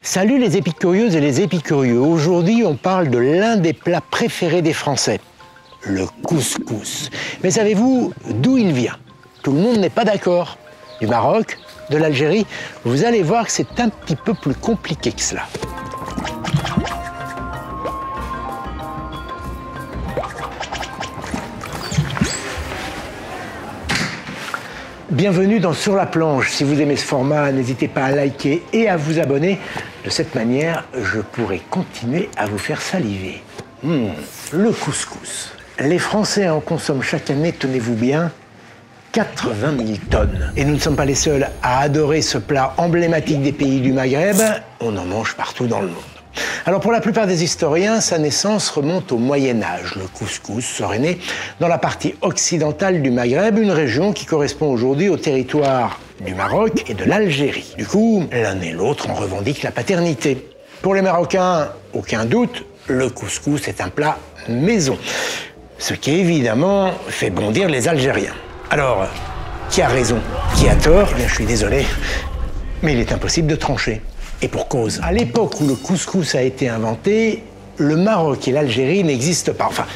Salut les épicurieuses et les épicurieux. Aujourd'hui, on parle de l'un des plats préférés des Français, le couscous. Mais savez-vous d'où il vient? Tout le monde n'est pas d'accord. Du Maroc, de l'Algérie, vous allez voir que c'est un petit peu plus compliqué que cela. Bienvenue dans Sur la planche. Si vous aimez ce format, n'hésitez pas à liker et à vous abonner. De cette manière, je pourrai continuer à vous faire saliver. Le couscous. Les Français en consomment chaque année, tenez-vous bien, 80 000 tonnes. Et nous ne sommes pas les seuls à adorer ce plat emblématique des pays du Maghreb. On en mange partout dans le monde. Alors pour la plupart des historiens, sa naissance remonte au Moyen-Âge. Le couscous serait né dans la partie occidentale du Maghreb, une région qui correspond aujourd'hui au territoire du Maroc et de l'Algérie. Du coup, l'un et l'autre en revendiquent la paternité. Pour les Marocains, aucun doute, le couscous est un plat maison. Ce qui évidemment fait bondir les Algériens. Alors, qui a raison? Qui a tort? Eh bien, je suis désolé, mais il est impossible de trancher. Et pour cause. À l'époque où le couscous a été inventé, le Maroc et l'Algérie n'existent pas. Enfin,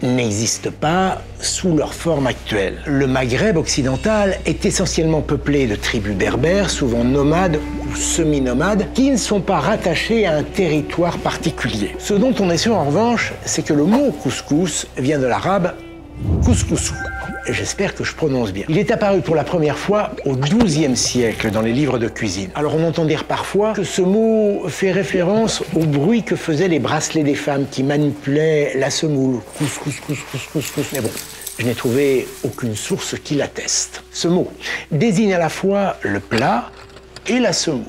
n'existent pas sous leur forme actuelle. Le Maghreb occidental est essentiellement peuplé de tribus berbères, souvent nomades ou semi-nomades, qui ne sont pas rattachés à un territoire particulier. Ce dont on est sûr en revanche, c'est que le mot couscous vient de l'arabe couscousou. J'espère que je prononce bien. Il est apparu pour la première fois au XIIe siècle dans les livres de cuisine. Alors on entend dire parfois que ce mot fait référence au bruit que faisaient les bracelets des femmes qui manipulaient la semoule. Couscous, couscous, couscous. Mais bon, je n'ai trouvé aucune source qui l'atteste. Ce mot désigne à la fois le plat et la semoule.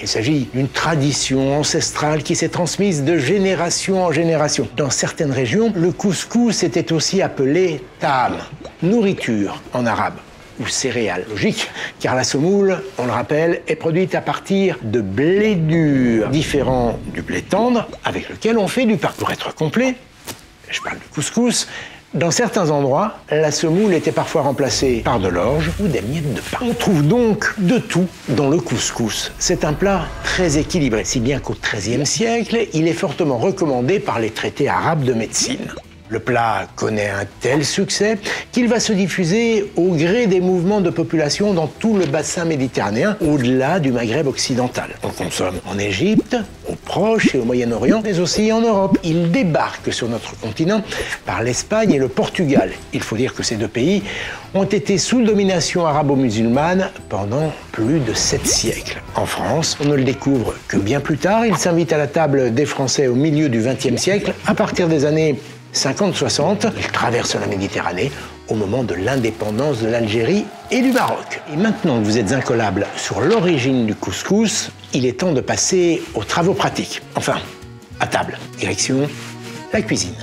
Il s'agit d'une tradition ancestrale qui s'est transmise de génération en génération. Dans certaines régions, le couscous était aussi appelé ta'am, nourriture en arabe, ou céréales. Logique, car la semoule, on le rappelle, est produite à partir de blé dur, différent du blé tendre avec lequel on fait du pain. Pour être complet, je parle du couscous. Dans certains endroits, la semoule était parfois remplacée par de l'orge ou des miettes de pain. On trouve donc de tout dans le couscous. C'est un plat très équilibré, si bien qu'au XIIIe siècle, il est fortement recommandé par les traités arabes de médecine. Le plat connaît un tel succès qu'il va se diffuser au gré des mouvements de population dans tout le bassin méditerranéen, au-delà du Maghreb occidental. On le consomme en Égypte, au Proche et au Moyen-Orient, mais aussi en Europe. Il débarque sur notre continent par l'Espagne et le Portugal. Il faut dire que ces deux pays ont été sous domination arabo-musulmane pendant plus de 7 siècles. En France, on ne le découvre que bien plus tard. Il s'invite à la table des Français au milieu du XXe siècle, à partir des années 50-60, il traverse la Méditerranée au moment de l'indépendance de l'Algérie et du Maroc. Et maintenant que vous êtes incollable sur l'origine du couscous, il est temps de passer aux travaux pratiques. Enfin, à table. Direction la cuisine.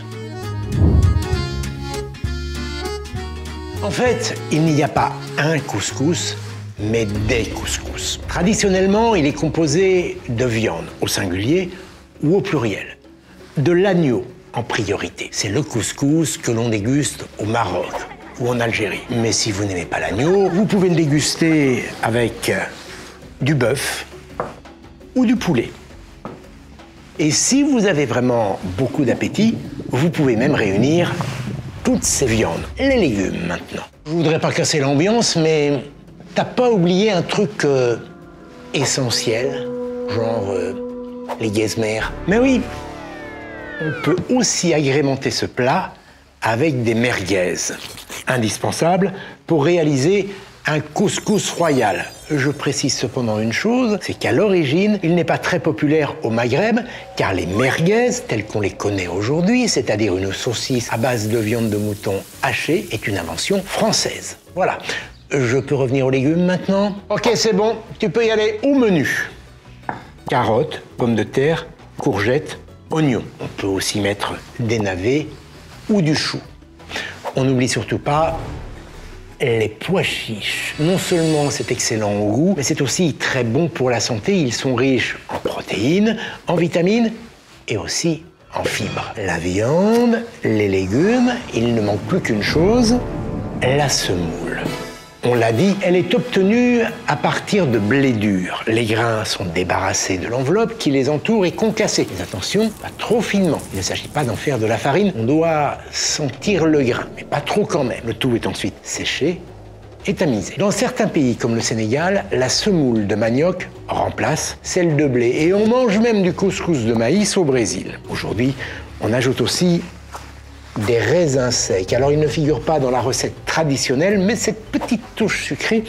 En fait, il n'y a pas un couscous, mais des couscous. Traditionnellement, il est composé de viande, au singulier ou au pluriel. De l'agneau, en priorité. C'est le couscous que l'on déguste au Maroc ou en Algérie. Mais si vous n'aimez pas l'agneau, vous pouvez le déguster avec du bœuf ou du poulet. Et si vous avez vraiment beaucoup d'appétit, vous pouvez même réunir toutes ces viandes. Les légumes maintenant. Je voudrais pas casser l'ambiance, mais t'as pas oublié un truc essentiel, genre les guesmers. Mais oui, on peut aussi agrémenter ce plat avec des merguez, indispensables pour réaliser un couscous royal. Je précise cependant une chose, c'est qu'à l'origine, il n'est pas très populaire au Maghreb, car les merguez, telles qu'on les connaît aujourd'hui, c'est-à-dire une saucisse à base de viande de mouton hachée, est une invention française. Voilà. Je peux revenir aux légumes maintenant? Ok, c'est bon, tu peux y aller. Au menu, carottes, pommes de terre, courgettes, oignons. On peut aussi mettre des navets ou du chou. On n'oublie surtout pas les pois chiches. Non seulement c'est excellent au goût, mais c'est aussi très bon pour la santé. Ils sont riches en protéines, en vitamines et aussi en fibres. La viande, les légumes, il ne manque plus qu'une chose, la semoule. On l'a dit, elle est obtenue à partir de blé dur. Les grains sont débarrassés de l'enveloppe qui les entoure et concassés. Mais attention, pas trop finement. Il ne s'agit pas d'en faire de la farine. On doit sentir le grain, mais pas trop quand même. Le tout est ensuite séché et tamisé. Dans certains pays comme le Sénégal, la semoule de manioc remplace celle de blé. Et on mange même du couscous de maïs au Brésil. Aujourd'hui, on ajoute aussi des raisins secs. Alors, ils ne figurent pas dans la recette traditionnelle, mais cette petite touche sucrée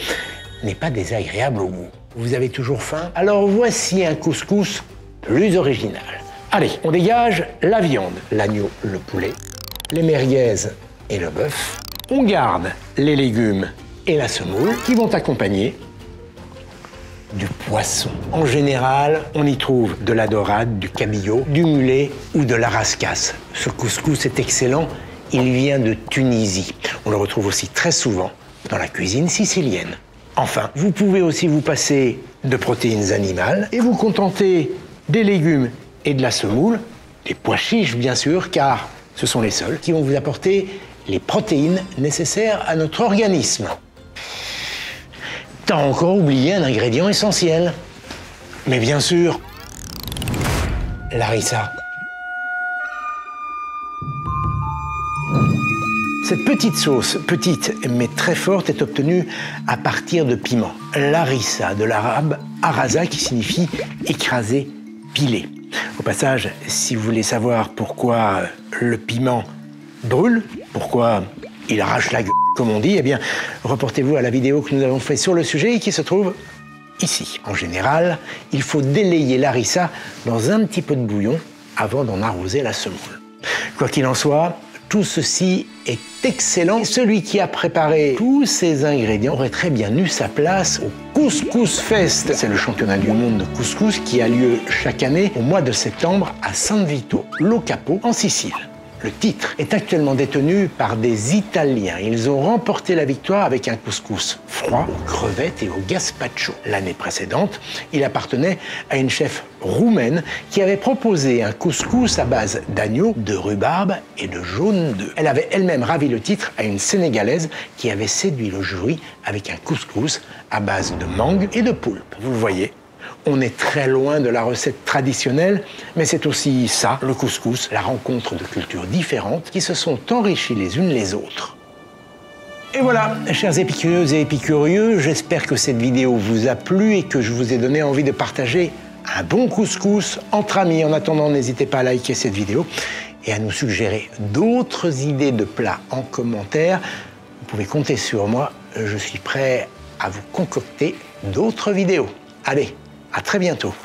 n'est pas désagréable au goût. Vous avez toujours faim? Alors, voici un couscous plus original. Allez, on dégage la viande, l'agneau, le poulet, les merguez et le bœuf. On garde les légumes et la semoule qui vont accompagner du poisson. En général, on y trouve de la dorade, du cabillaud, du mulet ou de la rascasse. Ce couscous est excellent, il vient de Tunisie. On le retrouve aussi très souvent dans la cuisine sicilienne. Enfin, vous pouvez aussi vous passer de protéines animales et vous contenter des légumes et de la semoule, des pois chiches bien sûr, car ce sont les seuls qui vont vous apporter les protéines nécessaires à notre organisme. T'as encore oublié un ingrédient essentiel. Mais bien sûr, la harissa. Cette petite sauce, petite mais très forte, est obtenue à partir de piment. L'harissa, de l'arabe harasa, qui signifie écraser, piler. Au passage, si vous voulez savoir pourquoi le piment brûle, pourquoi il arrache la gueule, comme on dit, eh bien, reportez-vous à la vidéo que nous avons faite sur le sujet et qui se trouve ici. En général, il faut délayer l'harissa dans un petit peu de bouillon avant d'en arroser la semoule. Quoi qu'il en soit, tout ceci est excellent. Et celui qui a préparé tous ces ingrédients aurait très bien eu sa place au Couscous Fest. C'est le championnat du monde de couscous qui a lieu chaque année au mois de septembre à San Vito lo Capo, en Sicile. Le titre est actuellement détenu par des Italiens. Ils ont remporté la victoire avec un couscous froid, aux crevettes et au gazpacho. L'année précédente, il appartenait à une chef roumaine qui avait proposé un couscous à base d'agneau, de rhubarbe et de jaune d'œuf. Elle avait elle-même ravi le titre à une Sénégalaise qui avait séduit le jury avec un couscous à base de mangue et de poulpe. Vous le voyez, on est très loin de la recette traditionnelle, mais c'est aussi ça, le couscous, la rencontre de cultures différentes qui se sont enrichies les unes les autres. Et voilà, chers épicurieuses et épicurieux, j'espère que cette vidéo vous a plu et que je vous ai donné envie de partager un bon couscous entre amis. En attendant, n'hésitez pas à liker cette vidéo et à nous suggérer d'autres idées de plats en commentaire. Vous pouvez compter sur moi, je suis prêt à vous concocter d'autres vidéos. Allez, à très bientôt.